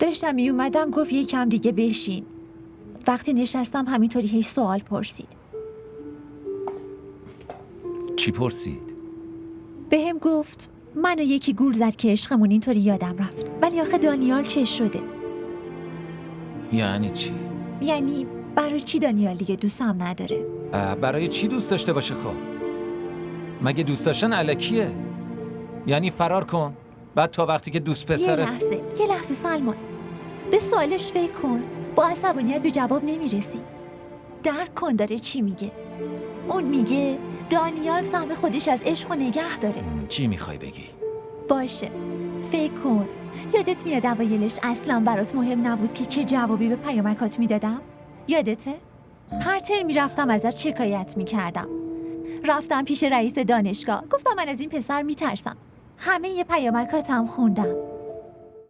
داشتم می اومدم گفت یکم دیگه بشین. وقتی نشستم همینطوری هیچ سوال پرسید. چی پرسید؟ بهم گفت منو یکی گول زد که عشقمون اینطوری یادم رفت. ولی آخه دانیال چه شده؟ یعنی چی؟ یعنی برای چی دانیال دیگه دوستم نداره؟ برای چی دوست داشته باشه خب؟ مگه دوست داشتن الکیه؟ یعنی فرار کن بعد تا وقتی که دوست پسرت یه لحظه سلمان، به سوالش فکر کن. با عصبانیت به جواب نمیرسی. درک کن داره چی میگه. اون میگه دانیال سهم خودش از عشق و نگه داره. چی میخوای بگی؟ باشه فکر کن. یادت میاد اوایلش اصلا برات مهم نبود که چه جوابی به پیامکات میدادم؟ یادته؟ هر ترم میرفتم ازت شکایت میکردم. رفتم پیش رئیس دانشگاه، گفتم من از این پسر میترسم. همه پیامکاتم خوندم.